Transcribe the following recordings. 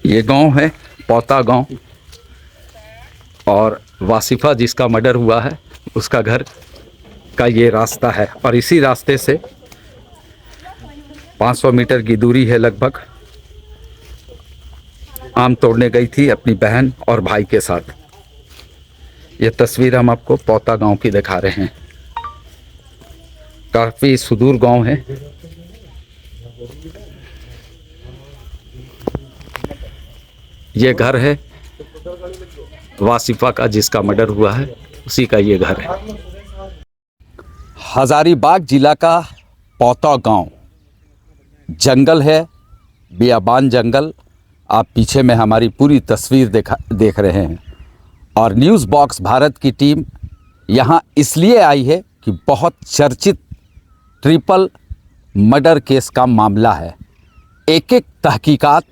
ये गांव है पौता गांव, और वासिफा जिसका मर्डर हुआ है उसका घर का ये रास्ता है। और इसी रास्ते से 500 मीटर की दूरी है लगभग। आम तोड़ने गई थी अपनी बहन और भाई के साथ। ये तस्वीर हम आपको पौता गांव की दिखा रहे हैं। काफ़ी सुदूर गांव है। ये घर है वासिफा का जिसका मर्डर हुआ है, उसी का ये घर है। हजारीबाग जिला का पौता गांव, जंगल है, बियाबान जंगल। आप पीछे में हमारी पूरी तस्वीर देख रहे हैं। और न्यूज़ बॉक्स भारत की टीम यहाँ इसलिए आई है कि बहुत चर्चित ट्रिपल मर्डर केस का मामला है। एक एक तहकीकात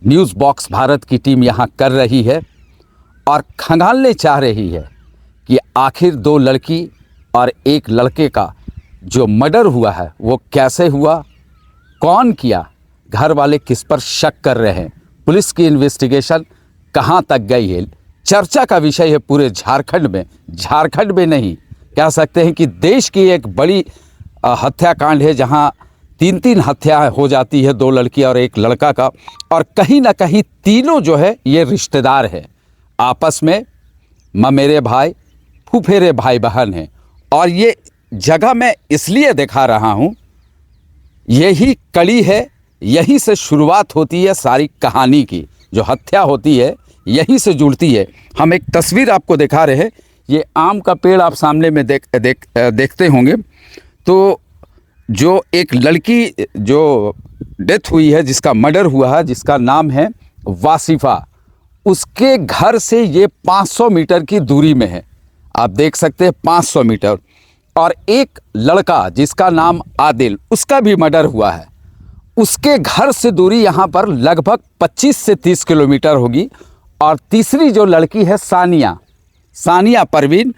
न्यूज़ बॉक्स भारत की टीम यहाँ कर रही है और खंगालने चाह रही है कि आखिर 2 लड़की और 1 लड़के का जो मर्डर हुआ है वो कैसे हुआ, कौन किया, घर वाले किस पर शक कर रहे हैं, पुलिस की इन्वेस्टिगेशन कहाँ तक गई है। चर्चा का विषय है पूरे झारखंड में नहीं, कह सकते हैं कि देश की एक बड़ी हत्याकांड है जहाँ 3 हत्या हो जाती है, 2 लड़की और 1 लड़का का। और कहीं ना कहीं तीनों जो है ये रिश्तेदार है, आपस में ममेरे भाई फुफेरे भाई बहन हैं। और ये जगह मैं इसलिए दिखा रहा हूँ, यही कड़ी है, यहीं से शुरुआत होती है सारी कहानी की। जो हत्या होती है यहीं से जुड़ती है। हम एक तस्वीर आपको दिखा रहे हैं। ये आम का पेड़ आप सामने में देखते होंगे। तो जो एक लड़की जो डेथ हुई है, जिसका मर्डर हुआ है, जिसका नाम है वासिफा, उसके घर से ये 500 मीटर की दूरी में है। आप देख सकते हैं 500 मीटर। और एक लड़का जिसका नाम आदिल, उसका भी मर्डर हुआ है। उसके घर से दूरी यहाँ पर लगभग 25 से 30 किलोमीटर होगी। और तीसरी जो लड़की है सानिया परवीन,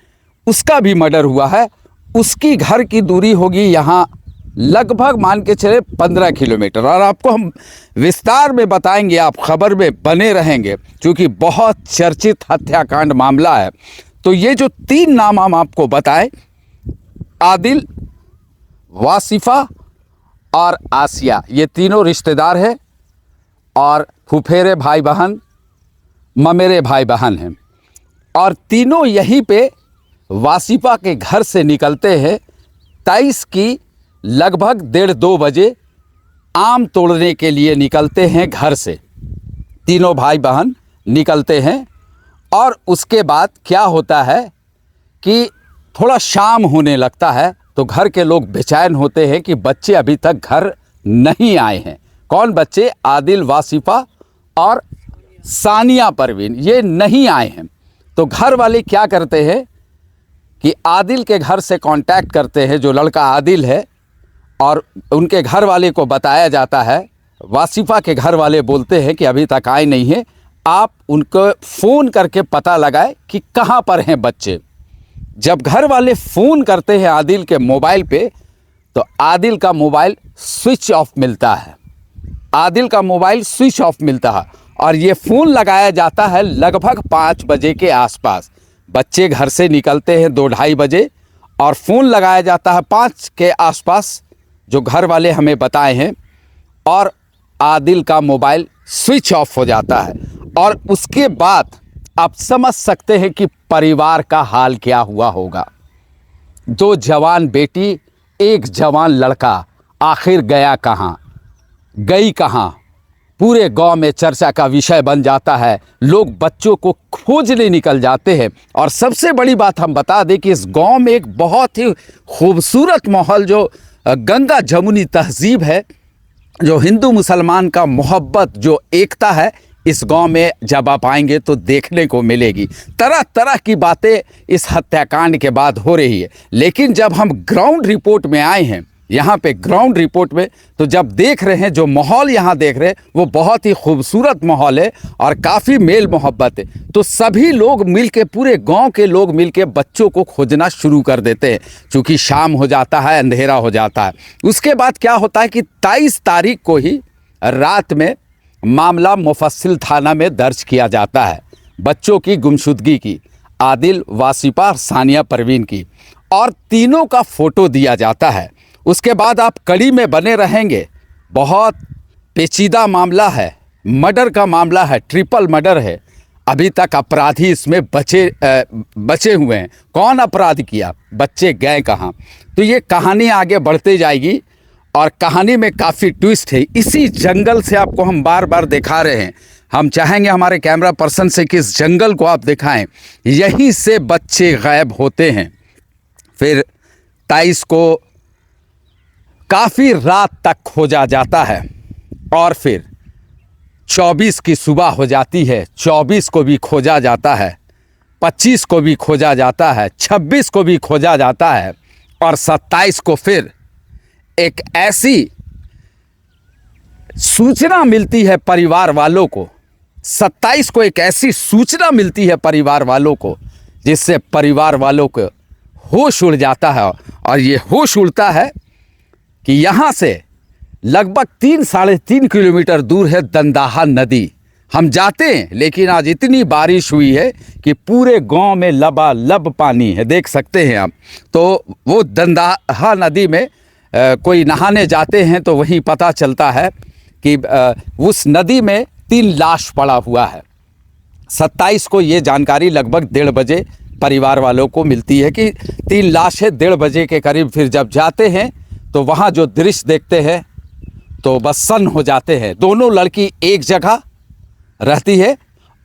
उसका भी मर्डर हुआ है। उसकी घर की दूरी होगी यहाँ लगभग मान के चले 15 किलोमीटर। और आपको हम विस्तार में बताएंगे, आप खबर में बने रहेंगे क्योंकि बहुत चर्चित हत्याकांड मामला है। तो ये जो 3 नाम हम आपको बताएं, आदिल, वासिफा और आसिया, ये तीनों रिश्तेदार हैं और फुफेरे भाई बहन, ममेरे भाई बहन हैं। और तीनों यहीं पे वासिफा के घर से निकलते हैं 23 की लगभग 1:30-2 बजे आम तोड़ने के लिए निकलते हैं घर से। तीनों भाई बहन निकलते हैं। और उसके बाद क्या होता है कि थोड़ा शाम होने लगता है तो घर के लोग बेचैन होते हैं कि बच्चे अभी तक घर नहीं आए हैं। कौन बच्चे? आदिल, वासिफा और सानिया परवीन, ये नहीं आए हैं। तो घर वाले क्या करते हैं कि आदिल के घर से कांटेक्ट करते हैं, जो लड़का आदिल है, और उनके घर वाले को बताया जाता है। वासिफा के घर वाले बोलते हैं कि अभी तक आए नहीं हैं, आप उनको फ़ोन करके पता लगाए कि कहाँ पर हैं बच्चे। जब घर वाले फ़ोन करते हैं आदिल के मोबाइल पे, तो आदिल का मोबाइल स्विच ऑफ मिलता है। आदिल का मोबाइल स्विच ऑफ मिलता है। और ये फ़ोन लगाया जाता है लगभग 5 बजे के आसपास। बच्चे घर से निकलते हैं 2-2:30 बजे और फ़ोन लगाया जाता है 5 के आसपास, जो घर वाले हमें बताए हैं। और आदिल का मोबाइल स्विच ऑफ हो जाता है। और उसके बाद आप समझ सकते हैं कि परिवार का हाल क्या हुआ होगा। 2 जवान बेटी, 1 जवान लड़का, आखिर गया कहाँ, गई कहाँ, पूरे गांव में चर्चा का विषय बन जाता है। लोग बच्चों को खोजने निकल जाते हैं। और सबसे बड़ी बात हम बता दें कि इस गांव में एक बहुत ही खूबसूरत माहौल, जो गंगा जमुनी तहजीब है, जो हिंदू मुसलमान का मोहब्बत, जो एकता है, इस गांव में जब आप आएंगे तो देखने को मिलेगी। तरह तरह की बातें इस हत्याकांड के बाद हो रही है। लेकिन जब हम ग्राउंड रिपोर्ट में आए हैं, यहाँ पे ग्राउंड रिपोर्ट में, तो जब देख रहे हैं, जो माहौल यहाँ देख रहे हैं, वो बहुत ही खूबसूरत माहौल है और काफ़ी मेल मोहब्बत है। तो सभी लोग मिलके, पूरे गांव के लोग मिलके बच्चों को खोजना शुरू कर देते हैं। चूँकि शाम हो जाता है, अंधेरा हो जाता है। उसके बाद क्या होता है कि 23 तारीख को ही रात में मामला मुफस्सिल थाना में दर्ज किया जाता है बच्चों की गुमशुदगी की, आदिल, वासिफा और सानिया परवीन की, और तीनों का फ़ोटो दिया जाता है। उसके बाद आप कड़ी में बने रहेंगे। बहुत पेचीदा मामला है, मर्डर का मामला है, ट्रिपल मर्डर है। अभी तक अपराधी इसमें बचे हुए हैं। कौन अपराध किया, बच्चे गए कहाँ? तो ये कहानी आगे बढ़ती जाएगी और कहानी में काफ़ी ट्विस्ट है। इसी जंगल से आपको हम बार बार दिखा रहे हैं। हम चाहेंगे हमारे कैमरा पर्सन से कि इस जंगल को आप दिखाएं। यहीं से बच्चे गायब होते हैं। फिर 23 को काफ़ी रात तक खोजा जाता है और फिर 24 की सुबह हो जाती है। 24 को भी खोजा जाता है, 25 को भी खोजा जाता है, 26 को भी खोजा जाता है और 27 को फिर एक ऐसी सूचना मिलती है परिवार वालों को। 27 को एक ऐसी सूचना मिलती है परिवार वालों को जिससे परिवार वालों को होश उड़ जाता है। और ये होश उड़ता है कि यहाँ से लगभग 3-3.5 किलोमीटर दूर है दंदाहा नदी। हम जाते हैं लेकिन आज इतनी बारिश हुई है कि पूरे गांव में लबालब पानी है, देख सकते हैं आप। तो वो दंदाहा नदी में कोई नहाने जाते हैं तो वहीं पता चलता है कि उस नदी में 3 लाश पड़ा हुआ है। 27 को ये जानकारी लगभग 1:30 बजे परिवार वालों को मिलती है कि 3 लाश है। 1:30 बजे के करीब फिर जब जाते हैं तो वहाँ जो दृश्य देखते हैं तो बस सन्न हो जाते हैं। दोनों लड़की एक जगह रहती है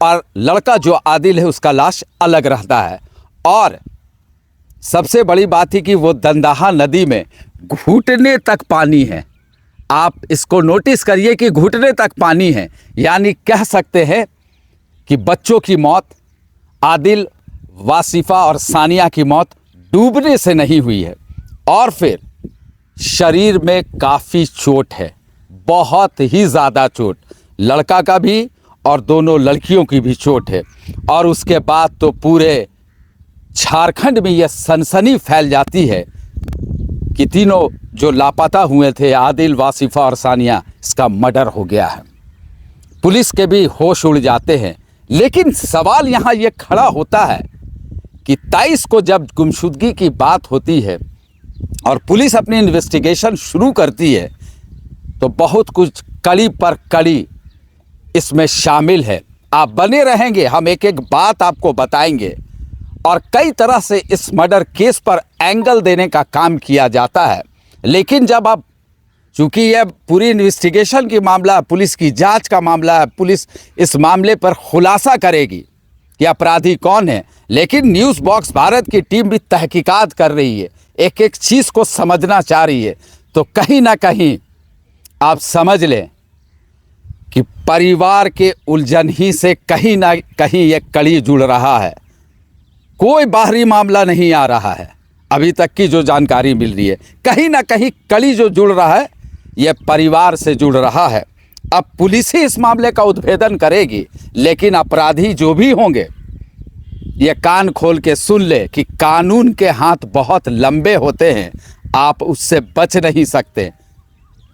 और लड़का जो आदिल है उसका लाश अलग रहता है। और सबसे बड़ी बात थी कि वो दंदाहा नदी में घुटने तक पानी है। आप इसको नोटिस करिए कि घुटने तक पानी है, यानी कह सकते हैं कि बच्चों की मौत, आदिल, वासिफा और सानिया की मौत डूबने से नहीं हुई है। और फिर शरीर में काफ़ी चोट है, बहुत ही ज़्यादा चोट, लड़का का भी और दोनों लड़कियों की भी चोट है। और उसके बाद तो पूरे झारखंड में यह सनसनी फैल जाती है कि तीनों जो लापता हुए थे, आदिल, वासिफा और सानिया, इसका मर्डर हो गया है। पुलिस के भी होश उड़ जाते हैं। लेकिन सवाल यहाँ ये खड़ा होता है कि 23 को जब गुमशुदगी की बात होती है और पुलिस अपनी इन्वेस्टिगेशन शुरू करती है तो बहुत कुछ कड़ी पर कड़ी इसमें शामिल है। आप बने रहेंगे, हम एक एक बात आपको बताएंगे और कई तरह से इस मर्डर केस पर एंगल देने का काम किया जाता है। लेकिन जब आप, चूँकि यह पूरी इन्वेस्टिगेशन की मामला, पुलिस की जांच का मामला है, पुलिस इस मामले पर खुलासा करेगी कि अपराधी कौन है। लेकिन न्यूज़ बॉक्स भारत की टीम भी तहकीकात कर रही है, एक एक चीज़ को समझना चाह रही है। तो कहीं ना कहीं आप समझ लें कि परिवार के उलझन ही से कहीं ना कहीं ये कड़ी जुड़ रहा है। कोई बाहरी मामला नहीं आ रहा है अभी तक की जो जानकारी मिल रही है। कहीं ना कहीं कड़ी जो जुड़ रहा है ये परिवार से जुड़ रहा है। अब पुलिस ही इस मामले का उद्भेदन करेगी, लेकिन अपराधी जो भी होंगे ये कान खोल के सुन ले कि कानून के हाथ बहुत लंबे होते हैं, आप उससे बच नहीं सकते।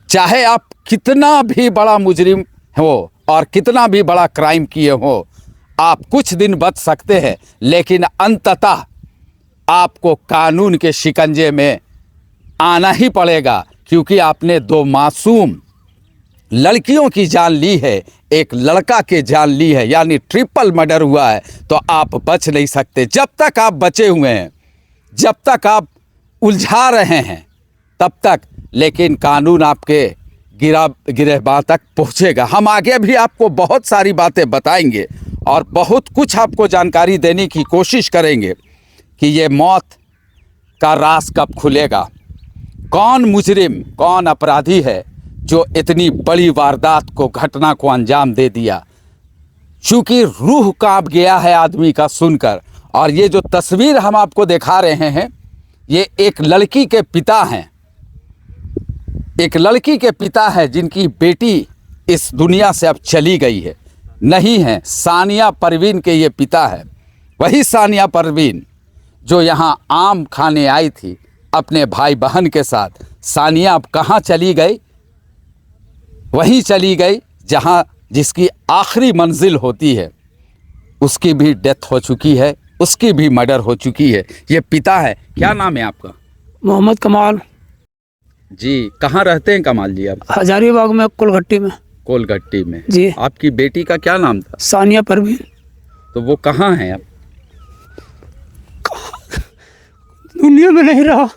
चाहे आप कितना भी बड़ा मुजरिम हो और कितना भी बड़ा क्राइम किए हो, आप कुछ दिन बच सकते हैं, लेकिन अंततः आपको कानून के शिकंजे में आना ही पड़ेगा, क्योंकि आपने 2 मासूम लड़कियों की जान ली है, एक लड़का की जान ली है, यानी ट्रिपल मर्डर हुआ है। तो आप बच नहीं सकते। जब तक आप बचे हुए हैं, जब तक आप उलझा रहे हैं, तब तक लेकिन कानून आपके गिरहबा तक पहुंचेगा। हम आगे भी आपको बहुत सारी बातें बताएंगे और बहुत कुछ आपको जानकारी देने की कोशिश करेंगे कि ये मौत का राज कब खुलेगा, कौन मुजरिम, कौन अपराधी है जो इतनी बड़ी वारदात को, घटना को अंजाम दे दिया। चूँकि रूह कांप गया है आदमी का सुनकर। और ये जो तस्वीर हम आपको दिखा रहे हैं, ये एक लड़की के पिता हैं, एक लड़की के पिता है जिनकी बेटी इस दुनिया से अब चली गई है, नहीं है। सानिया परवीन के ये पिता है, वही सानिया परवीन जो यहाँ आम खाने आई थी अपने भाई बहन के साथ। सानिया अब कहाँ चली गई? वहीं चली गई जहाँ जिसकी आखिरी मंजिल होती है, उसकी भी डेथ हो चुकी है, उसकी भी मर्डर हो चुकी है। ये पिता है, क्या नाम है आपका? मोहम्मद कमाल। जी, कहाँ रहते हैं कमाल जी आप? हजारीबाग में, कोलगट्टी में। कोलगट्टी में जी। आपकी बेटी का क्या नाम था? सानिया परवीन। तो वो कहाँ है अब? दुनिया में नहीं रहा।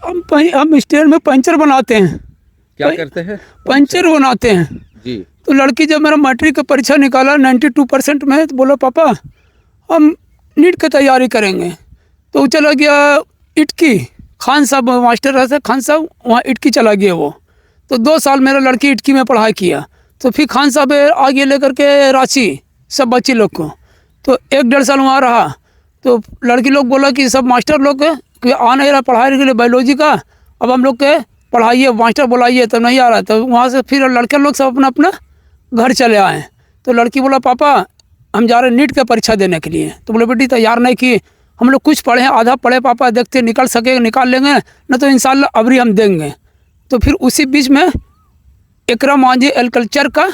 हम स्टेशन में पंचर बनाते हैं। क्या करते हैं? पंचर बनाते हैं। जी। तो लड़की जब मेरा मैट्रिक का परीक्षा निकाला 92% में, तो बोला पापा हम नीट की तैयारी करेंगे। तो वो चला गया इटकी, खान साहब मास्टर रहते खान साहब, वहाँ इटकी चला गया वो। तो 2 साल मेरा लड़की इटकी में पढ़ाई किया। तो फिर खान साहब आगे लेकर के रांची सब बच्चे लोग को, तो 1-1.5 साल वहाँ रहा। तो लड़की लोग बोला कि सब मास्टर लोग कि आ नहीं रहा पढ़ाई के लिए बायोलॉजी का, अब हम लोग के पढ़ाइए, मास्टर बुलाइए, तो नहीं आ रहा। तो वहाँ से फिर लड़के लोग सब अपना अपना घर चले आए। तो लड़की बोला पापा हम जा रहे हैं नीट का परीक्षा देने के लिए। तो बोले बेटी तैयार नहीं की, हम लोग कुछ पढ़े हैं, आधा पढ़े पापा, देखते निकल सके निकाल लेंगे, न तो इंशाल्लाह अबरी हम देंगे। तो फिर उसी बीच में इकरा मांझी एग्रीकल्चर का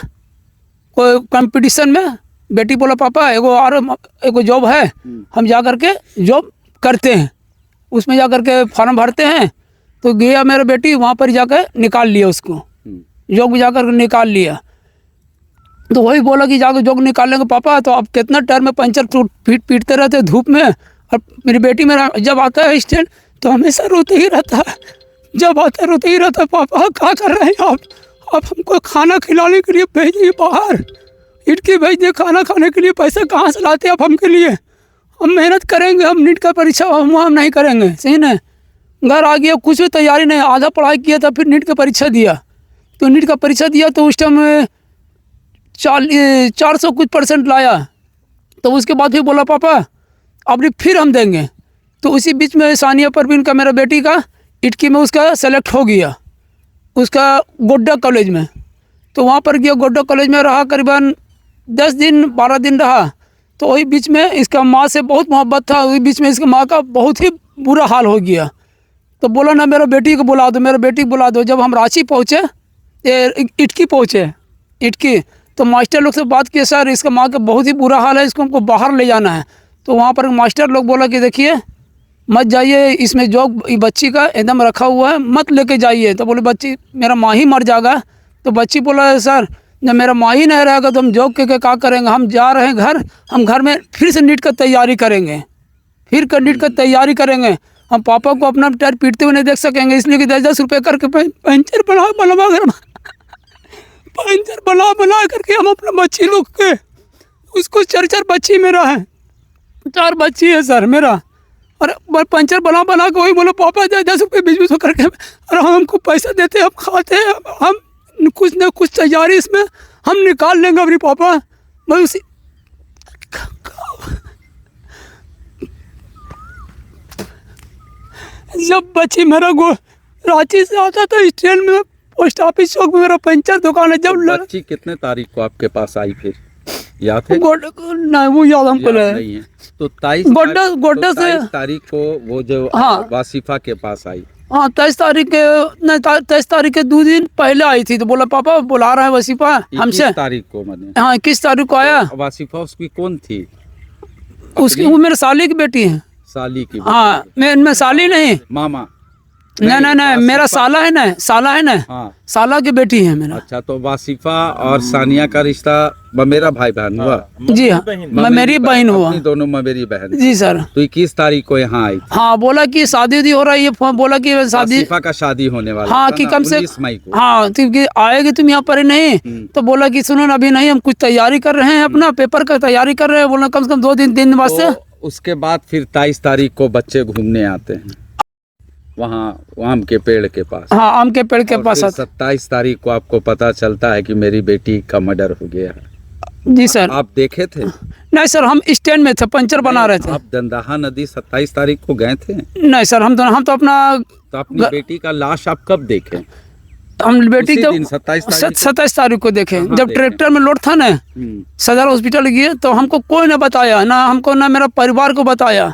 कोई कंपटीशन में बेटी बोला पापा एगो जॉब है, हम जा कर के जॉब करते हैं, उसमें जा कर के फॉर्म भरते हैं। तो गया मेरा बेटी, वहाँ पर जाकर निकाल लिया उसको, जॉब जा कर निकाल लिया। तो वही बोला कि जाकर जॉब निकाल लेंगे पापा। तो अब कितना टाइम में पंचर पीटते रहते धूप में। और मेरी बेटी मेरा जब आता है स्टैंड तो हमेशा रोते ही रहता है, जब आता है रोते ही रहता है, पापा क्या कर रहे हैं आप हमको खाना खिलाने के लिए भेजिए बाहर, इटकी भेज दिए खाना खाने के लिए, पैसे कहाँ से लाते आप हमके लिए, हम मेहनत करेंगे, हम नीट का परीक्षा हम वहाँ नहीं करेंगे, सही ना। घर आ गया, कुछ भी तैयारी नहीं, आधा पढ़ाई किया था, फिर नीट का परीक्षा दिया। तो नीट का परीक्षा दिया तो उस टाइम 400 कुछ % लाया। तो उसके बाद फिर बोला पापा अब फिर हम देंगे। तो उसी बीच में सानिया परवीन का, मेरा बेटी का इटकी में उसका सेलेक्ट हो गया, उसका गोड्डा कॉलेज में। तो वहाँ पर गया, गोड्डा कॉलेज में रहा करीबन 10 दिन 12 दिन रहा। तो वही बीच में इसका माँ से बहुत मोहब्बत था, वही बीच में इसके माँ का बहुत ही बुरा हाल हो गया। तो बोला ना मेरा बेटी को बुला दो, मेरा बेटी को बुला दो। जब हम रांची पहुँचे, इटकी पहुँचे, इटकी, तो मास्टर लोग से बात किए, सर इसका माँ का बहुत ही बुरा हाल है, इसको हमको बाहर ले जाना है। तो वहाँ पर मास्टर लोग बोला कि देखिए मत जाइए, इसमें जो बच्ची का एकदम रखा हुआ है, मत लेके जाइए। तो बोले बच्ची मेरा माँ ही मर जाएगा। तो बच्ची बोला सर जब मेरा माँ ही नहीं रहेगा तो हम जॉब के क्या करेंगे, हम जा रहे हैं घर, हम घर में फिर से नीट का तैयारी करेंगे, नीट का तैयारी करेंगे, हम पापा को अपना टायर पीटते हुए नहीं देख सकेंगे, इसलिए कि 10-10 रुपये करके पंचर बना करके हम अपना बच्ची लोग के, उसको 4 बच्ची मेरा है, 4 बच्ची है सर मेरा, और पंचर बना के वही बोलो पापा 10 रुपये 20 करके, और हमको पैसा देते, हम खाते हैं, हम कुछ न कुछ तैयारी इसमें हम निकाल लेंगे अपनी पापा। मैं उसी जब बच्ची मेरा रांची से आता था स्टेशन में, पोस्ट ऑफिस चौक में मेरा पंचर दुकान है। जब बच्ची कितने तारीख को आपके पास आई फिर याद है? नहीं वो याद हमको नहीं है। तो 23 गोड्डा से तारीख को वो जो वासिफा के पास आई। हाँ 23 तारीख के, नहीं 23 तारीख के 2 दिन पहले आई थी। तो बोला पापा बुला रहा है वसीफा हमसे। 21 तारीख को मैंने, हाँ 21 तारीख को आया। वासिफा उसकी कौन थी? उसकी वो मेरे साली की बेटी है। साली की? हाँ मैं साली नहीं, मामा। नहीं मेरा साला है ना, हाँ। साला की बेटी है मेरा। अच्छा, तो वासिफा और सानिया का रिश्ता मेरा भाई बहन हुआ? जी हाँ, मेरी बहन हुआ, दोनों मेरी बहन। जी सर। तो 21 तारीख को यहाँ आई? हाँ बोला कि शादी हो रही है, बोला कि शादी वासिफा का शादी होने वाला। हाँ कि कम से 19 मई को। हाँ क्योंकि आएगी तुम यहाँ पर नहीं। तो बोला कि सुनो अभी नहीं, हम कुछ तैयारी कर रहे हैं, अपना पेपर का तैयारी कर रहे हैं। बोला कम से कम 2 दिन वास्ते। उसके बाद फिर 23 तारीख को बच्चे घूमने आते हैं वहाँ आम के पेड़ के पास। हाँ आम के पेड़ के पास। 27 तारीख को आपको पता चलता है कि मेरी बेटी का मर्डर हो गया है। जी सर। आप देखे थे? नहीं सर, हम स्टैंड में थे, पंचर बना रहे थे। आप दंदाहा नदी 27 तारीख को गए थे? नहीं सर, हम तो अपना। तो अपनी बेटी का लाश आप कब देखे? हम बेटी तो 27 तारीख को देखे, जब ट्रैक्टर में लोड था ना, सदर हॉस्पिटल गए तो हमको कोई ना बताया, ना हमको ना मेरा परिवार को बताया।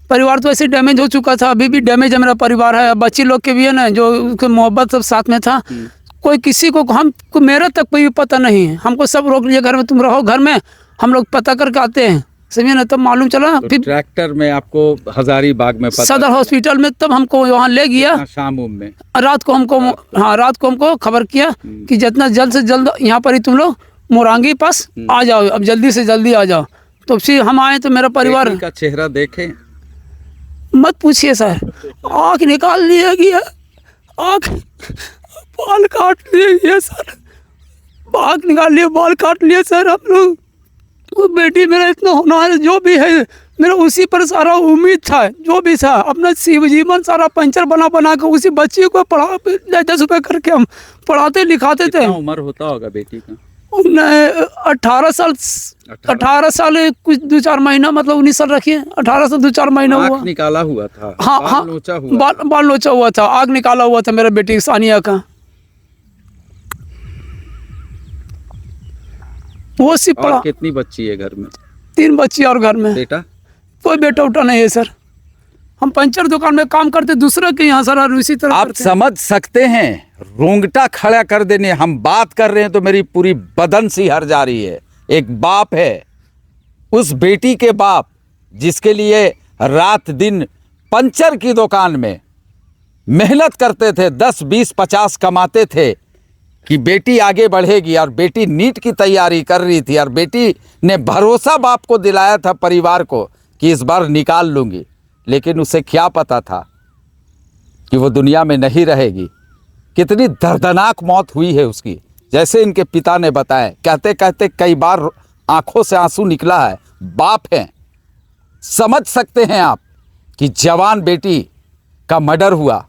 परिवार तो ऐसे डैमेज हो चुका था, अभी भी डैमेज है मेरा परिवार है, बच्ची लोग के भी है ना, जो उसके मोहब्बत सब साथ में था, कोई किसी को हमको मेरे तक कोई पता नहीं है, हमको सब रोक लिया घर में, तुम रहो घर में, हम लोग पता करके आते हैं, समझे ना। तब मालूम चला तो फिर ट्रैक्टर में आपको हजारीबाग में पता सदर हॉस्पिटल में, तब हमको वहाँ ले गया। शाम में रात को हमको, हाँ रात को हमको खबर किया कि जितना जल्द से जल्द यहाँ पर ही तुम लोग मोरांगी पास आ जाओ, अब जल्दी से जल्दी आ जाओ। तो फिर हम आए तो मेरा परिवार, बेटी का चेहरा देखे, मत पूछिए सर, आँख निकाल लिया गया, आँख, बाल काट लिए गया सर, आँख निकाल लिया, बाल काट लिए सर हम लोग। वो बेटी मेरा इतना होनहार जो भी है, मेरा उसी पर सारा उम्मीद था, जो भी था अपना जीवन सारा पंचर बना बना के उसी बच्ची को पढ़ा, 10 रुपये करके हम पढ़ाते लिखाते थे। कितना उम्र होता होगा बेटी का? 18 साल कुछ 2-4 महीना, मतलब 19 साल रखिए, 18 साल 2-4 महीना हुआ। निकाला हुआ था, हाँ हाँ, बाल लोचा हुआ था, आग निकाला हुआ था मेरे बेटी सानिया का। वो सिर्फ पढ़ा। कितनी बच्ची है घर में? 3 बच्ची और घर में। बेटा? कोई बेटा उठा नहीं है सर, हम पंचर दुकान में काम करते दूसरे के यहाँ सर, और इसी तरह आप समझ सकते हैं, रोंगटा खड़ा कर देने, हम बात कर रहे हैं तो मेरी पूरी बदन सी हर जा रही है। एक बाप है, उस बेटी के बाप जिसके लिए रात दिन पंचर की दुकान में मेहनत करते थे, 10, 20, 50 कमाते थे कि बेटी आगे बढ़ेगी, और बेटी नीट की तैयारी कर रही थी, और बेटी ने भरोसा बाप को दिलाया था, परिवार को, कि इस बार निकाल लूंगी। लेकिन उसे क्या पता था कि वो दुनिया में नहीं रहेगी। कितनी दर्दनाक मौत हुई है उसकी, जैसे इनके पिता ने बताया। कहते कहते कई बार आंखों से आंसू निकला है। बाप हैं, समझ सकते हैं आप कि जवान बेटी का मर्डर हुआ,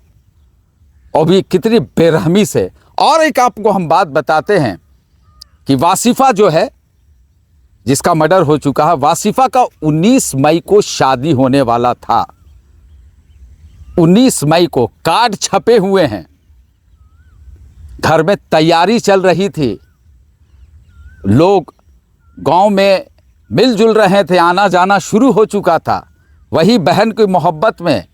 और भी कितनी बेरहमी से। और एक आपको हम बात बताते हैं कि वासिफा जो है, जिसका मर्डर हो चुका है, वासिफा का 19 मई को शादी होने वाला था। 19 मई को कार्ड छपे हुए हैं, घर में तैयारी चल रही थी, लोग गांव में मिलजुल रहे थे, आना जाना शुरू हो चुका था। वही बहन की मोहब्बत में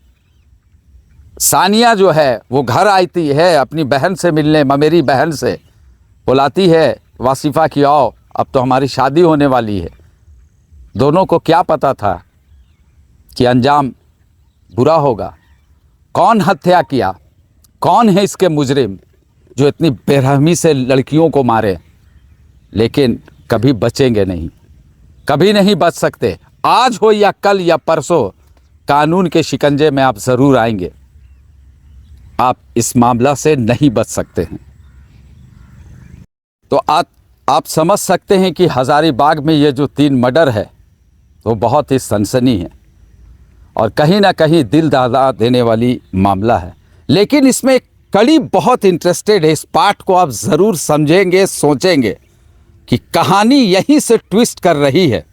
सानिया जो है वो घर आती है अपनी बहन से मिलने, मेरी बहन से बुलाती है वासिफा की, आओ अब तो हमारी शादी होने वाली है। दोनों को क्या पता था कि अंजाम बुरा होगा। कौन हत्या किया, कौन है इसके मुजरिम जो इतनी बेरहमी से लड़कियों को मारे। लेकिन कभी बचेंगे नहीं, कभी नहीं बच सकते। आज हो या कल या परसों कानून के शिकंजे में आप ज़रूर आएंगे। आप इस मामला से नहीं बच सकते हैं। तो आप समझ सकते हैं कि हजारीबाग में ये जो 3 मर्डर है वो बहुत ही सनसनी है, और कहीं ना कहीं दिल दहला देने वाली मामला है। लेकिन इसमें कड़ी बहुत इंटरेस्टेड है, इस पार्ट को आप ज़रूर समझेंगे, सोचेंगे कि कहानी यहीं से ट्विस्ट कर रही है।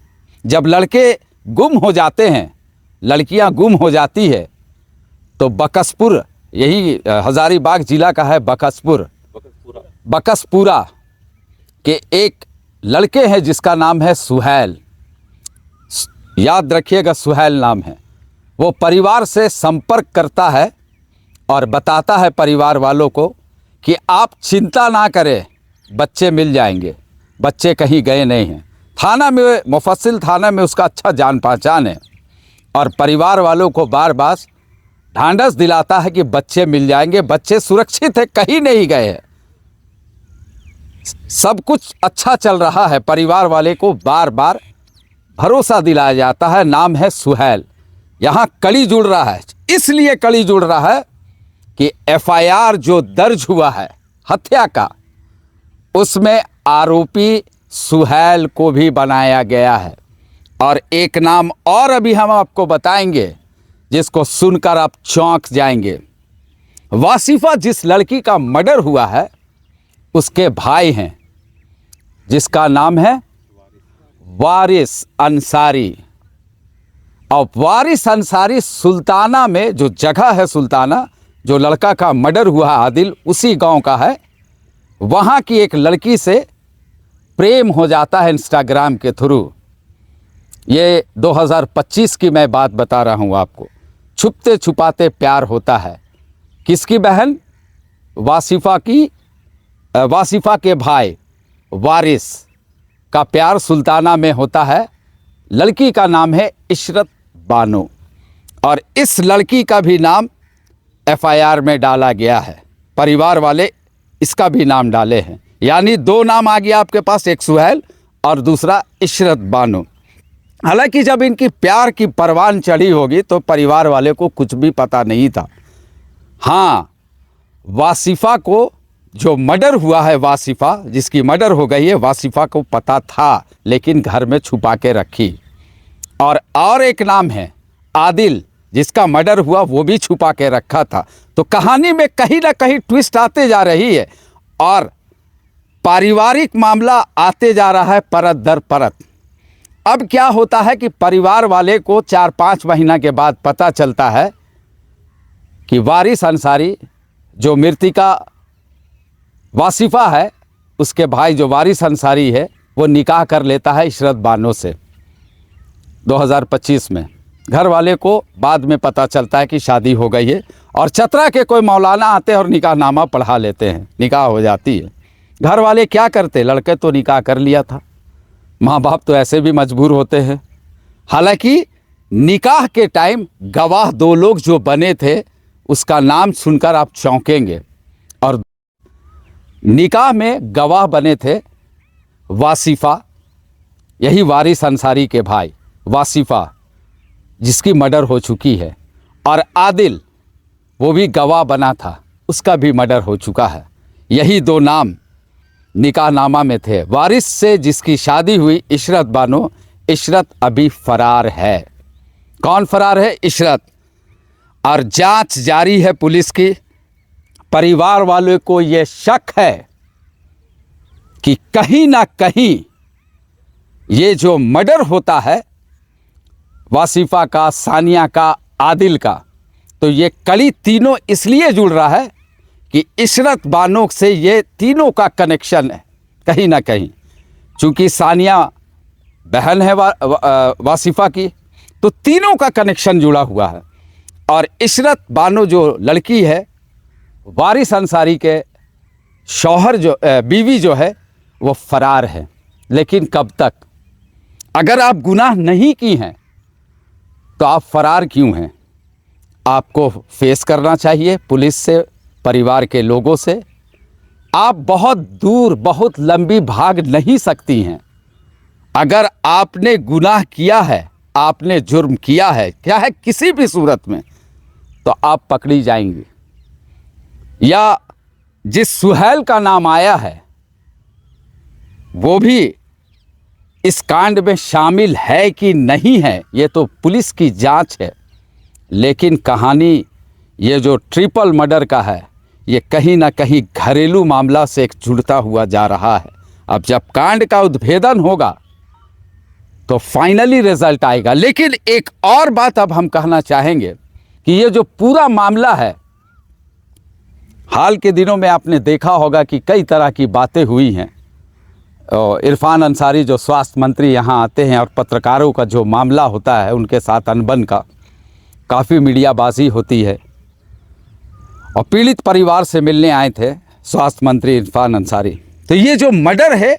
जब लड़के गुम हो जाते हैं, लड़कियां गुम हो जाती है, तो बकसपुर, यही हजारीबाग जिला का है बकसपुरा के एक लड़के हैं जिसका नाम है सुहैल, याद रखिएगा सुहैल नाम है। वो परिवार से संपर्क करता है और बताता है परिवार वालों को कि आप चिंता ना करें, बच्चे मिल जाएंगे, बच्चे कहीं गए नहीं हैं। थाना में, मुफस्सिल थाना में उसका अच्छा जान पहचान है, और परिवार वालों को बार बार ढांढस दिलाता है कि बच्चे मिल जाएंगे, बच्चे सुरक्षित है, कहीं नहीं गए हैं, सब कुछ अच्छा चल रहा है। परिवार वाले को बार बार भरोसा दिलाया जाता है। नाम है सुहैल। यहाँ कड़ी जुड़ रहा है, इसलिए कड़ी जुड़ रहा है कि FIR जो दर्ज हुआ है हत्या का, उसमें आरोपी सुहैल को भी बनाया गया है। और एक नाम और अभी हम आपको बताएंगे जिसको सुनकर आप चौंक जाएंगे। वासिफा जिस लड़की का मर्डर हुआ है उसके भाई हैं, जिसका नाम है वारिस अंसारी। और वारिस अंसारी सुल्ताना में जो जगह है, सुल्ताना जो लड़का का मर्डर हुआ आदिल, उसी गांव का है। वहाँ की एक लड़की से प्रेम हो जाता है इंस्टाग्राम के थ्रू। ये 2025 की मैं बात बता रहा हूँ आपको। छुपते छुपाते प्यार होता है। किसकी बहन? वासिफा की वासिफा के भाई वारिस का प्यार सुल्ताना में होता है। लड़की का नाम है इशरत बानो और इस लड़की का भी नाम एफआईआर में डाला गया है। परिवार वाले इसका भी नाम डाले हैं, यानी दो नाम आ गया आपके पास, एक सुहैल और दूसरा इशरत बानो। हालांकि जब इनकी प्यार की परवान चढ़ी होगी तो परिवार वाले को कुछ भी पता नहीं था। हाँ, वासिफा को जो मर्डर हुआ है, वासिफा जिसकी मर्डर हो गई है, वासिफा को पता था लेकिन घर में छुपा के रखी। और एक नाम है आदिल, जिसका मर्डर हुआ वो भी छुपा के रखा था। तो कहानी में कहीं ना कहीं ट्विस्ट आते जा रही है और पारिवारिक मामला आते जा रहा है परत दर परत। अब क्या होता है कि परिवार वाले को 4-5 महीना के बाद पता चलता है कि वारिस अंसारी जो मृतिका वासिफा है, उसके भाई जो वारिस अंसारी है, वो निकाह कर लेता है इशरत बानो से 2025 में। घर वाले को बाद में पता चलता है कि शादी हो गई है और चतरा के कोई मौलाना आते हैं और निकाहनामा पढ़ा लेते हैं, निकाह हो जाती है। घर वाले क्या करते, लड़के तो निकाह कर लिया था, माँ बाप तो ऐसे भी मजबूर होते हैं। हालांकि निकाह के टाइम गवाह 2 लोग जो बने थे उसका नाम सुनकर आप चौंकेंगे। और निकाह में गवाह बने थे वासिफा, यही वारिस अंसारी के भाई वासिफा जिसकी मर्डर हो चुकी है, और आदिल वो भी गवाह बना था, उसका भी मर्डर हो चुका है। यही 2 नाम निकाहनामा में थे। वारिस से जिसकी शादी हुई इशरत बानो, इशरत अभी फरार है। कौन फरार है? इशरत। और जांच जारी है पुलिस की। परिवार वालों को ये शक है कि कहीं ना कहीं ये जो मर्डर होता है वासिफा का, सानिया का, आदिल का, तो ये कड़ी तीनों इसलिए जुड़ रहा है कि इशरत बानो से ये तीनों का कनेक्शन है कहीं ना कहीं। चूँकि सानिया बहन है वासिफा की, तो तीनों का कनेक्शन जुड़ा हुआ है। और इशरत बानो जो लड़की है, वारिस अंसारी के शौहर जो बीवी जो है वो फरार है। लेकिन कब तक? अगर आप गुनाह नहीं की हैं तो आप फरार क्यों हैं? आपको फेस करना चाहिए पुलिस से, परिवार के लोगों से। आप बहुत दूर, बहुत लंबी भाग नहीं सकती हैं। अगर आपने गुनाह किया है, आपने जुर्म किया है, क्या है किसी भी सूरत में, तो आप पकड़ी जाएंगी। या जिस सुहैल का नाम आया है वो भी इस कांड में शामिल है कि नहीं है, ये तो पुलिस की जांच है। लेकिन कहानी ये जो ट्रिपल मर्डर का है, ये कहीं ना कहीं घरेलू मामला से एक जुड़ता हुआ जा रहा है। अब जब कांड का उद्भेदन होगा तो फाइनली रिजल्ट आएगा। लेकिन एक और बात अब हम कहना चाहेंगे कि ये जो पूरा मामला है, हाल के दिनों में आपने देखा होगा कि कई तरह की बातें हुई हैं। इरफान अंसारी जो स्वास्थ्य मंत्री यहाँ आते हैं और पत्रकारों का जो मामला होता है उनके साथ अनबन का काफ़ी मीडियाबाजी होती है। और पीड़ित परिवार से मिलने आए थे स्वास्थ्य मंत्री इरफान अंसारी। तो ये जो मर्डर है,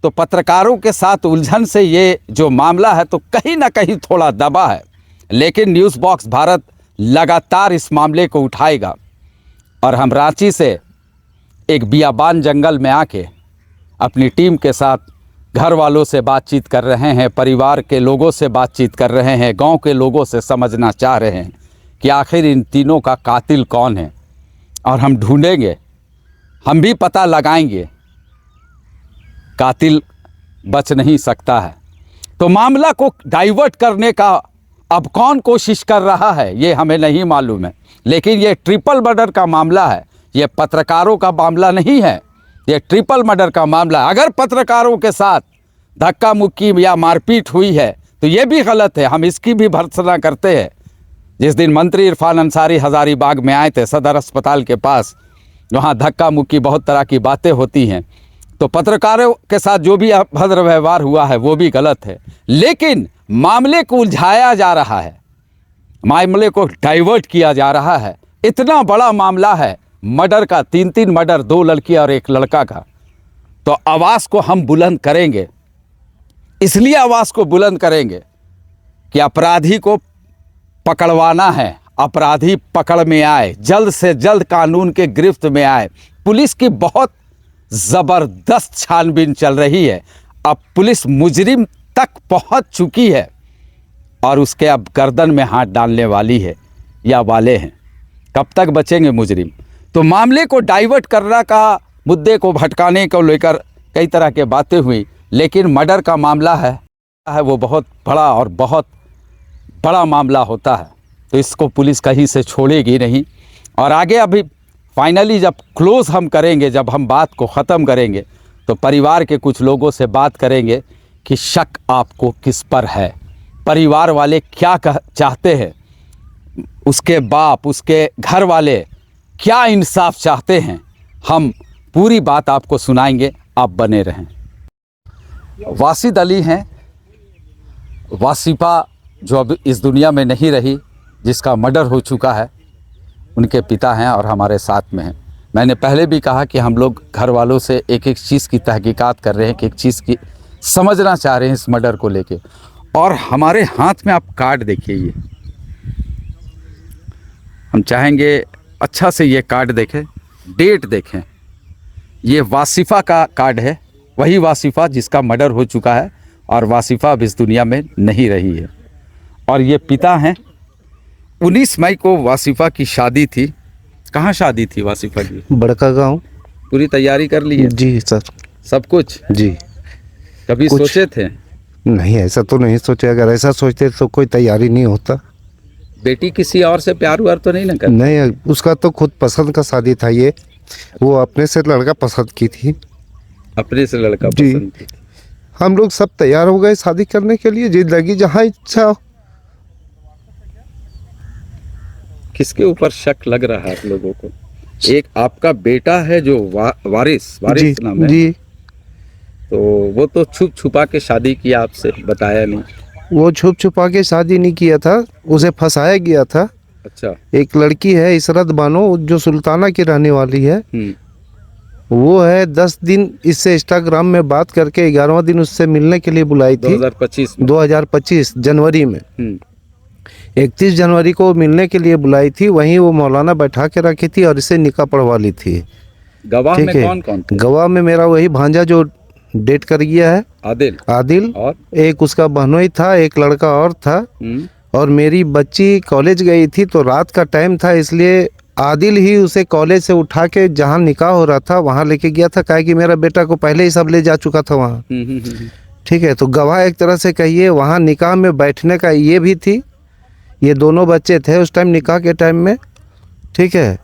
तो पत्रकारों के साथ उलझन से ये जो मामला है तो कहीं ना कहीं थोड़ा दबा है। लेकिन न्यूज़ बॉक्स भारत लगातार इस मामले को उठाएगा और हम रांची से एक बियाबान जंगल में आके अपनी टीम के साथ घर वालों से बातचीत कर रहे हैं, परिवार के लोगों से बातचीत कर रहे हैं, गांव के लोगों से समझना चाह रहे हैं कि आखिर इन तीनों का कातिल कौन है। और हम ढूंढेंगे, हम भी पता लगाएंगे, कातिल बच नहीं सकता है। तो मामला को डाइवर्ट करने का अब कौन कोशिश कर रहा है ये हमें नहीं मालूम है। लेकिन ये ट्रिपल मर्डर का मामला है, ये पत्रकारों का मामला नहीं है, ये ट्रिपल मर्डर का मामला। अगर पत्रकारों के साथ धक्का मुक्की या मारपीट हुई है तो ये भी गलत है, हम इसकी भी भर्त्सना करते हैं। जिस दिन मंत्री इरफान अंसारी हज़ारीबाग में आए थे सदर अस्पताल के पास, वहाँ धक्का मुक्की बहुत तरह की बातें होती हैं। तो पत्रकारों के साथ जो भी अभद्र व्यवहार हुआ है वो भी गलत है। लेकिन मामले को उलझाया जा रहा है, मामले को डाइवर्ट किया जा रहा है। इतना बड़ा मामला है मर्डर का, 3-3 मर्डर, 2 लड़की और 1 लड़का का, तो आवाज़ को हम बुलंद करेंगे। इसलिए आवाज़ को बुलंद करेंगे कि अपराधी को पकड़वाना है, अपराधी पकड़ में आए, जल्द से जल्द कानून के गिरफ्त में आए। पुलिस की बहुत ज़बरदस्त छानबीन चल रही है। अब पुलिस मुजरिम तक पहुंच चुकी है और उसके अब गर्दन में हाथ डालने वाली है या वाले हैं। कब तक बचेंगे मुजरिम? तो मामले को डाइवर्ट करने का, मुद्दे को भटकाने को लेकर कई तरह के बातें हुई, लेकिन मर्डर का मामला है वो बहुत बड़ा और बहुत बड़ा मामला होता है, तो इसको पुलिस कहीं से छोड़ेगी नहीं। और आगे अभी फाइनली जब क्लोज़ हम करेंगे, जब हम बात को ख़त्म करेंगे, तो परिवार के कुछ लोगों से बात करेंगे कि शक आपको किस पर है, परिवार वाले क्या चाहते हैं, उसके बाप, उसके घर वाले क्या इंसाफ चाहते हैं। हम पूरी बात आपको सुनाएंगे, आप बने रहें। वासिद अली हैं, वासिफा जो अब इस दुनिया में नहीं रही, जिसका मर्डर हो चुका है, उनके पिता हैं और हमारे साथ में हैं। मैंने पहले भी कहा कि हम लोग घर वालों से एक एक चीज़ की तहकीकात कर रहे हैं, कि एक चीज़ की समझना चाह रहे हैं इस मर्डर को लेके। और हमारे हाथ में आप कार्ड देखिए, ये हम चाहेंगे अच्छा से ये कार्ड देखें, डेट देखें। ये वासिफा का कार्ड है, वही वासिफा जिसका मर्डर हो चुका है और वासिफा अब इस दुनिया में नहीं रही है। और ये पिता हैं। 19 मई को वासिफा की शादी थी। कहाँ शादी थी वासिफा की? बड़का गांव। पूरी तैयारी कर ली है? जी सर। सब कुछ? जी। कभी कुछ सोचे थे? नहीं, ऐसा तो नहीं सोचे। अगर ऐसा सोचते तो कोई तैयारी नहीं होता। बेटी किसी और से प्यार व्यार तो नहीं ना कर? नहीं, उसका तो खुद पसंद का शादी था ये। वो अपने से लड़का पसंद की थी। अपने से लड़का जी। पसंद की? हम लोग सब तैयार हो गए शादी करने के लिए, जिंदगी जहाँ इच्छा हो। किसके ऊपर शक लग रहा है आप लोगों को? एक आपका बेटा है जो वारिस जी नाम है। जी। तो वो तो छुप छुपा के शादी किया, आपसे बताया नहीं? वो छुप छुपा के शादी नहीं किया था, उसे फंसाया गया था। अच्छा। एक लड़की है इशरत बानो, जो सुल्ताना की रहने वाली है। वो है 10 दिन इससे इंस्टाग्राम में बात करके 11वां दिन उससे मिलने के लिए बुलाई थी। 2025 जनवरी में। 31 जनवरी को मिलने के लिए बुलाई थी। वहीं वो मौलाना बैठा के रखी थी और इसे निकाह पढ़वा ली थी। गवाह में कौन कौन थे? गवाह में मेरा वही भांजा जो डेट कर गया है, आदिल। और एक उसका बहनोई था, एक लड़का और था। और मेरी बच्ची कॉलेज गई थी, तो रात का टाइम था, इसलिए आदिल ही उसे कॉलेज से उठा के जहाँ निकाह हो रहा था वहाँ लेके गया था, काहे कि मेरा बेटा को पहले ही सब ले जा चुका था वहाँ। ठीक है, तो गवाह एक तरह से कहिए। वहाँ निकाह में बैठने का ये भी थी। ये दोनों बच्चे थे उस टाइम निकाह के टाइम में। ठीक है।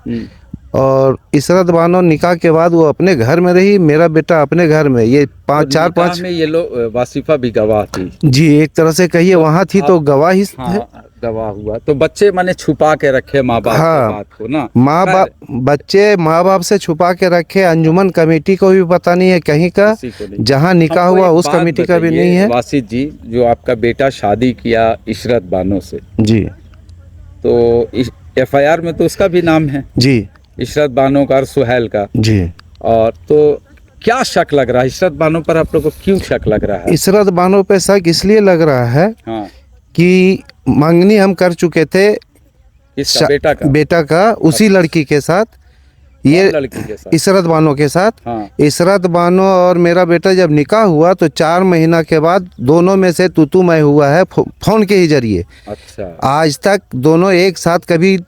और इशरत बानो निकाह के बाद वो अपने घर में रही, मेरा बेटा अपने घर में। ये 4-5 में ये लोग, वासिफा भी गवाह थी? जी, एक तरह से कहिए वहाँ थी, तो गवाह ही थे। गवाह हुआ तो बच्चे माने छुपा के रखे माँ बाप बात को ना? माँ बाप, बच्चे माँ बाप से छुपा के रखे। अंजुमन कमेटी को भी पता नहीं है कहीं का, जहाँ निकाह हुआ उस कमेटी का भी नहीं है। वासिद जी, जो आपका बेटा शादी किया इशरत बानो से, जी, तो FIR में तो उसका भी नाम है जी, इशरत बानो का और सुहेल का। जी। और तो क्या शक लग रहा है इशरत बानो पर? आप लोगों को क्यों शक लग रहा है? इशरत बानो पे शक इसलिए लग रहा है कि मंगनी हम कर चुके थे इसका बेटा का उसी लड़की के साथ, ये लड़की के साथ, इशरत बानो के साथ। इशरत बानो और मेरा बेटा जब निकाह हुआ तो 4 महीना के बाद दोनों में से तू मैं हुआ है, फोन के ही जरिए। अच्छा। आज तक दोनों एक साथ कभी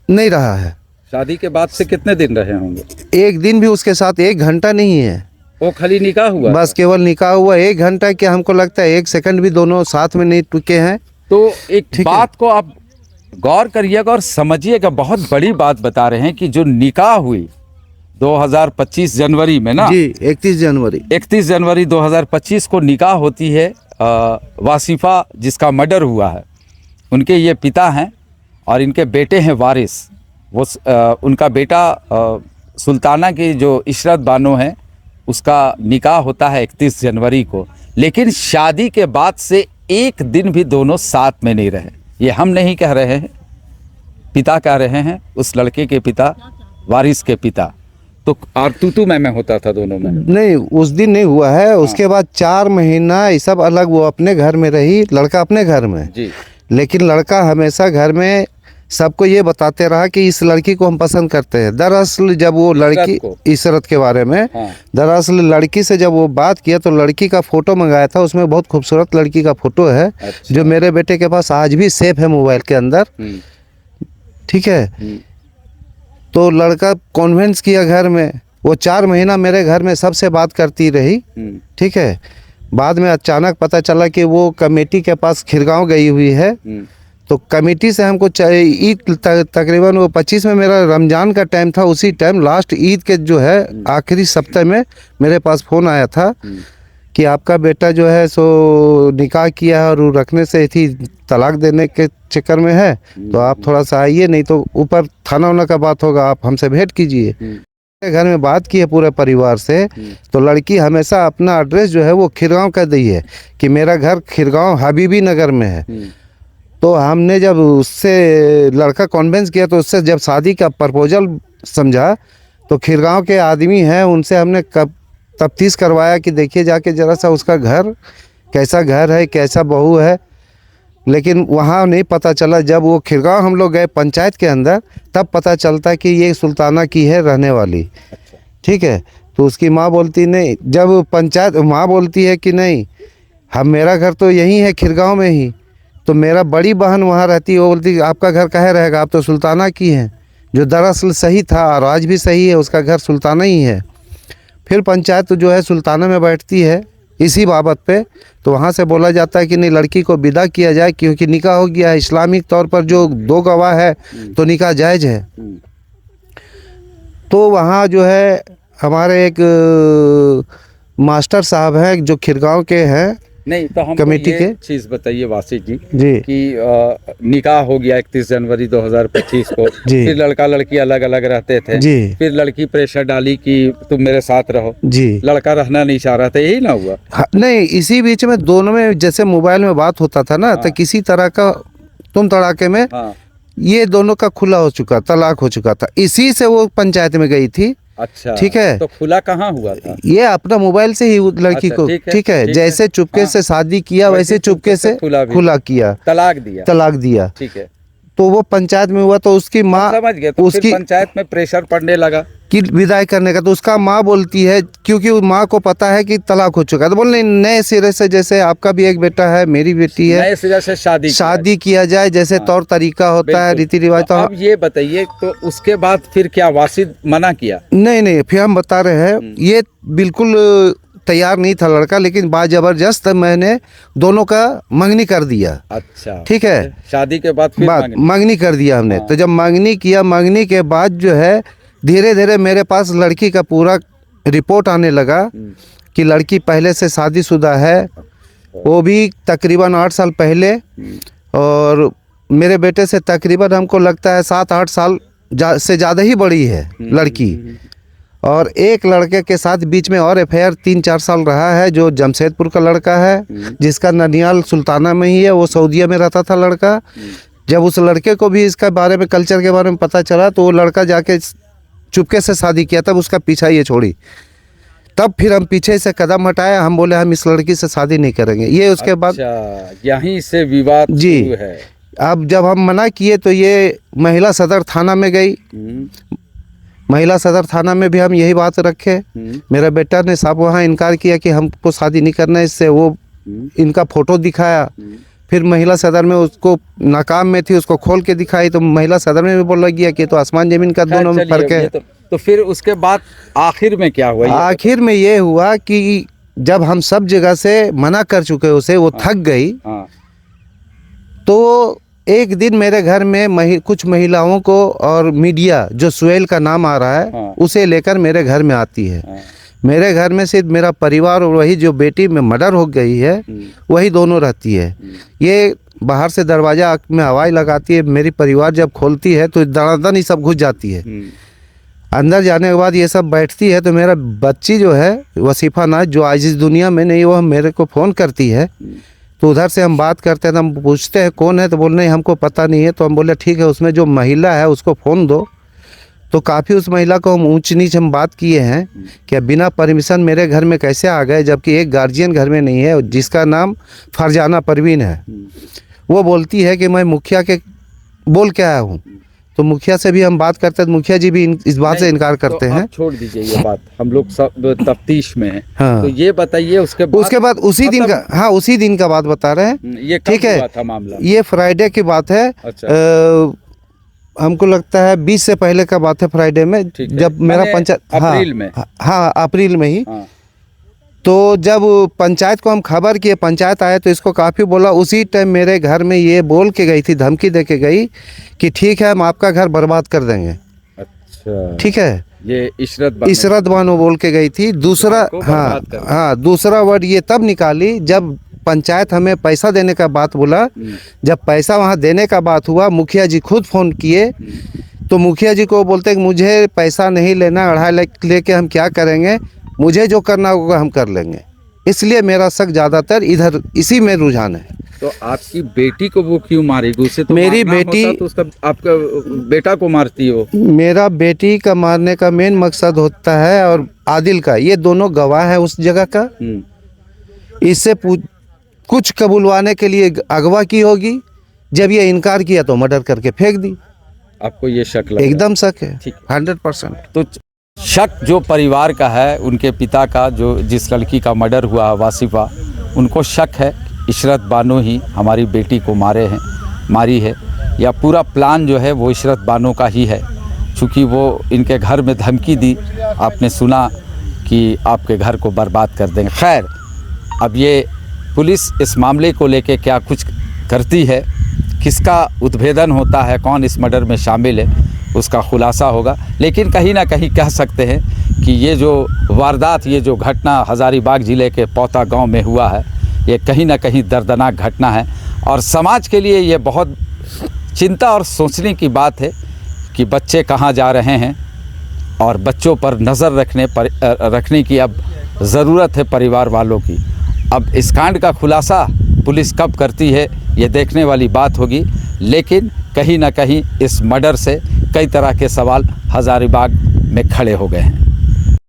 नहीं रहा है। शादी के बाद से कितने दिन रहे होंगे? एक दिन भी उसके साथ 1 घंटा नहीं है। वो खाली निकाह हुआ? बस केवल निकाह हुआ 1 घंटा। क्या हमको लगता है 1 सेकंड भी दोनों साथ में नहीं टुके हैं। तो एक बात को आप गौर करिएगा और समझिएगा, बहुत बड़ी बात बता रहे हैं कि जो निकाह हुई 2025 जनवरी में ना? जी, 31 जनवरी 2025 को निकाह होती है। वासिफा जिसका मर्डर हुआ है, उनके ये पिता हैं और इनके बेटे हैं वारिस। वो उनका बेटा सुल्ताना की जो इशरत बानो है, उसका निकाह होता है 31 जनवरी को। लेकिन शादी के बाद से 1 दिन भी दोनों साथ में नहीं रहे। ये हम नहीं कह रहे हैं, पिता कह रहे हैं, उस लड़के के पिता वारिस के पिता, तो और तू मैं होता था दोनों में? नहीं, उस दिन नहीं हुआ है। उसके बाद 4 महीना ये सब अलग, वो अपने घर में रही, लड़का अपने घर में जी। लेकिन लड़का हमेशा घर में सबको ये बताते रहा कि इस लड़की को हम पसंद करते हैं। दरअसल जब वो लड़की, इशरत के बारे में, हाँ। दरअसल लड़की से जब वो बात किया तो लड़की का फ़ोटो मंगाया था, उसमें बहुत खूबसूरत लड़की का फ़ोटो है। अच्छा। जो मेरे बेटे के पास आज भी सेफ है मोबाइल के अंदर। ठीक है। तो लड़का कॉन्वेंस किया घर में, वो 4 महीना मेरे घर में सबसे बात करती रही। ठीक है। बाद में अचानक पता चला कि वो कमेटी के पास खिरगांव गई हुई है। तो कमेटी से हमको ईद तकरीबन वो 25 में मेरा रमज़ान का टाइम था, उसी टाइम लास्ट ईद के जो है आखिरी सप्ताह में मेरे पास फ़ोन आया था कि आपका बेटा जो है सो निकाह किया है और वो रखने से थी तलाक देने के चक्कर में है, तो आप थोड़ा सा आइए, नहीं तो ऊपर थाना वाना का बात होगा, आप हमसे भेंट कीजिए। घर में बात की है पूरे परिवार से, तो लड़की हमेशा अपना एड्रेस जो है वो खिरगांव का दी है कि मेरा घर खिरगांव हबीबी नगर में है। तो हमने जब उससे लड़का कॉन्वेंस किया, तो उससे जब शादी का प्रपोजल समझा, तो खिरगांव के आदमी हैं, उनसे हमने कब तफ्तीश करवाया कि देखिए जाके ज़रा सा उसका घर कैसा घर है, कैसा बहू है। लेकिन वहाँ नहीं पता चला। जब वो खिरगांव हम लोग गए पंचायत के अंदर, तब पता चलता कि ये सुल्ताना की है रहने वाली। ठीक है। तो उसकी माँ बोलती नहीं, जब पंचायत माँ बोलती है कि नहीं, हम मेरा घर तो यहीं है खिरगांव में ही, तो मेरा बड़ी बहन वहाँ रहती है, वो बोलती आपका घर कहाँ रहेगा, आप तो सुल्ताना की हैं, जो दरअसल सही था और आज भी सही है, उसका घर सुल्ताना ही है। फिर पंचायत जो है सुल्ताना में बैठती है इसी बाबत पे, तो वहाँ से बोला जाता है कि नहीं, लड़की को विदा किया जाए क्योंकि निकाह हो गया है, इस्लामिक तौर पर जो 2 गवाह है तो निकाह जायज़ है। तो वहाँ जो है हमारे एक मास्टर साहब हैं जो खिरगांव के हैं। नहीं तो हम कमेटी के चीज बताइए वासी जी जी कि निकाह हो गया 31 जनवरी 2025 को। जी। फिर लड़का लड़की अलग अलग रहते थे जी। फिर लड़की प्रेशर डाली कि तुम मेरे साथ रहो जी। लड़का रहना नहीं चाह रहा था, यही ना हुआ? हाँ, नहीं, इसी बीच में दोनों में जैसे मोबाइल में बात होता था ना, तो किसी तरह का तुम तड़ाके में ये दोनों का खुला हो चुका, तलाक हो चुका था। इसी से वो पंचायत में गई थी। अच्छा। ठीक है। तो खुला कहाँ हुआ था? ये अपना मोबाइल से ही लड़की अच्छा, को ठीक है, जैसे चुपके से शादी किया वैसे चुपके से खुला किया, तलाक दिया। ठीक है। तो वो पंचायत में हुआ, तो उसकी माँ समझ गए। तो उसकी पंचायत में प्रेशर पड़ने लगा कि विदाई करने का, तो उसका माँ बोलती है, क्योंकि माँ को पता है कि तलाक हो चुका है, तो बोल नए सिरे से, जैसे आपका भी एक बेटा है, मेरी बेटी है, नए सिरे से शादी किया जाए, जैसे तौर तरीका होता है, रीति रिवाज। तो अब ये बताइए, तो उसके बाद फिर क्या वासिद मना किया? नहीं, फिर हम बता रहे हैं, ये बिल्कुल तैयार नहीं था लड़का, लेकिन बाद जबरदस्त मैंने दोनों का मंगनी कर दिया। अच्छा। ठीक है। शादी के बाद फिर मंगनी कर दिया हमने। तो जब मंगनी किया, मंगनी के बाद जो है धीरे धीरे मेरे पास लड़की का पूरा रिपोर्ट आने लगा कि लड़की पहले से शादीशुदा है, वो भी तकरीबन 8 साल पहले, और मेरे बेटे से तकरीबन हमको लगता है 7-8 साल से ज़्यादा ही बड़ी है लड़की। और एक लड़के के साथ बीच में और अफेयर 3-4 साल रहा है, जो जमशेदपुर का लड़का है, जिसका ननियाल सुल्ताना में ही है, वो सऊदीया में रहता था लड़का। जब उस लड़के को भी इसका बारे में, कल्चर के बारे में पता चला, तो वो लड़का जाके चुपके से शादी किया, तब उसका पीछा ये छोड़ी। तब फिर हम पीछे से कदम हटाया, हम बोले हम इस लड़की से शादी नहीं करेंगे। ये उसके बाद यहीं से विवाद जी है। अब जब हम मना किए तो ये महिला सदर थाना में गई। महिला सदर थाना में भी हम यही बात रखे। मेरा बेटा ने साहब वहाँ इनकार किया कि हमको शादी नहीं करना है इससे। वो इनका फोटो दिखाया, फिर महिला सदर में उसको नाकाम में थी, उसको खोल के दिखाई, तो महिला सदर में भी बोला गया कि तो आसमान जमीन का दोनों में फर्क है। तो फिर उसके बाद आखिर में क्या हुआ? आखिर में ये हुआ कि जब हम सब जगह से मना कर चुके उसे, वो थक गई। तो एक दिन मेरे घर में कुछ महिलाओं को और मीडिया, जो सुहेल का नाम आ रहा है, उसे लेकर मेरे घर में आती है। मेरे घर में सिर्फ मेरा परिवार और वही जो बेटी में मर्डर हो गई है, वही दोनों रहती है। ये बाहर से दरवाजा में हवाई लगाती है, मेरी परिवार जब खोलती है तो दनादन ही सब घुस जाती है। अंदर जाने के बाद ये सब बैठती है, तो मेरा बच्ची जो है वसीफ़ा नाज, जो आज इस दुनिया में नहीं, वो मेरे को फ़ोन करती है। तो उधर से हम बात करते हैं, तो हम पूछते हैं कौन है, तो बोल नहीं हमको पता नहीं है। तो हम बोले ठीक है, उसमें जो महिला है उसको फ़ोन दो। तो काफ़ी उस महिला को हम ऊंच नीच हम बात किए हैं कि बिना परमिशन मेरे घर में कैसे आ गए, जबकि एक गार्जियन घर में नहीं है जिसका नाम फरजाना परवीन है। वो बोलती है कि मैं मुखिया के बोल के आया हूँ। तो मुखिया से भी हम बात करते हैं तो मुखिया जी भी इस बात से इनकार करते तो हैं। आप छोड़ दीजिए ये बात, हम लोग सब तफ्तीश में हैं। हाँ। तो ये बताइए उसके बाद उसी दिन का, हाँ उसी दिन का बात बता रहे हैं। ये कब ठीक है, हुआ था मामला? ये फ्राइडे की बात है। अच्छा। हमको लगता है 20 से पहले का बात है, फ्राइडे में, जब मेरा पंचायत, अप्रैल में, हाँ अप्रैल में ही। हाँ। तो जब पंचायत को हम खबर किए, पंचायत आए तो इसको काफ़ी बोला। उसी टाइम मेरे घर में ये बोल के गई थी, धमकी दे के गई कि ठीक है हम आपका घर बर्बाद कर देंगे। अच्छा, ठीक है, ये इशरत बानो बोल के गई थी। दूसरा, हाँ दूसरा वर्ड ये तब निकाली जब पंचायत हमें पैसा देने का बात बोला। जब पैसा वहाँ देने का बात हुआ, मुखिया जी खुद फ़ोन किए तो मुखिया जी को बोलते कि मुझे पैसा नहीं लेना, 2.5 लाख लेके हम क्या करेंगे, मुझे जो करना होगा हम कर लेंगे। इसलिए मेरा शक ज़्यादातर इधर इसी में रुझान है। तो आपकी बेटी को वो क्यों मारेगी? उसे तो मेरी बेटी, तो उसका आपका बेटा को मारती हो। मेरा बेटी का मारने का मेन मकसद होता है और आदिल का, ये दोनों गवाह है उस जगह का। इससे कुछ कबूलवाने के लिए अगवा की होगी, जब ये इनकार किया तो मर्डर करके फेंक दी। आपको ये शक लगा? एकदम शक है, ठीक, 100%। तो शक जो परिवार का है, उनके पिता का, जो जिस लड़की का मर्डर हुआ वासिफा, उनको शक है इशरत बानो ही हमारी बेटी को मारी है, या पूरा प्लान जो है वो इशरत बानो का ही है। चूँकि वो इनके घर में धमकी दी, आपने सुना कि आपके घर को बर्बाद कर देंगे। खैर, अब ये पुलिस इस मामले को लेके क्या कुछ करती है, किसका उद्भेदन होता है, कौन इस मर्डर में शामिल है, उसका खुलासा होगा। लेकिन कहीं ना कहीं कह सकते हैं कि ये जो वारदात, ये जो घटना हज़ारीबाग ज़िले के पौता गांव में हुआ है, ये कहीं ना कहीं दर्दनाक घटना है और समाज के लिए ये बहुत चिंता और सोचने की बात है कि बच्चे कहाँ जा रहे हैं और बच्चों पर नज़र रखने की अब ज़रूरत है परिवार वालों की। अब इस कांड का खुलासा पुलिस कब करती है ये देखने वाली बात होगी, लेकिन कहीं ना कहीं इस मर्डर से कई तरह के सवाल हज़ारीबाग में खड़े हो गए हैं।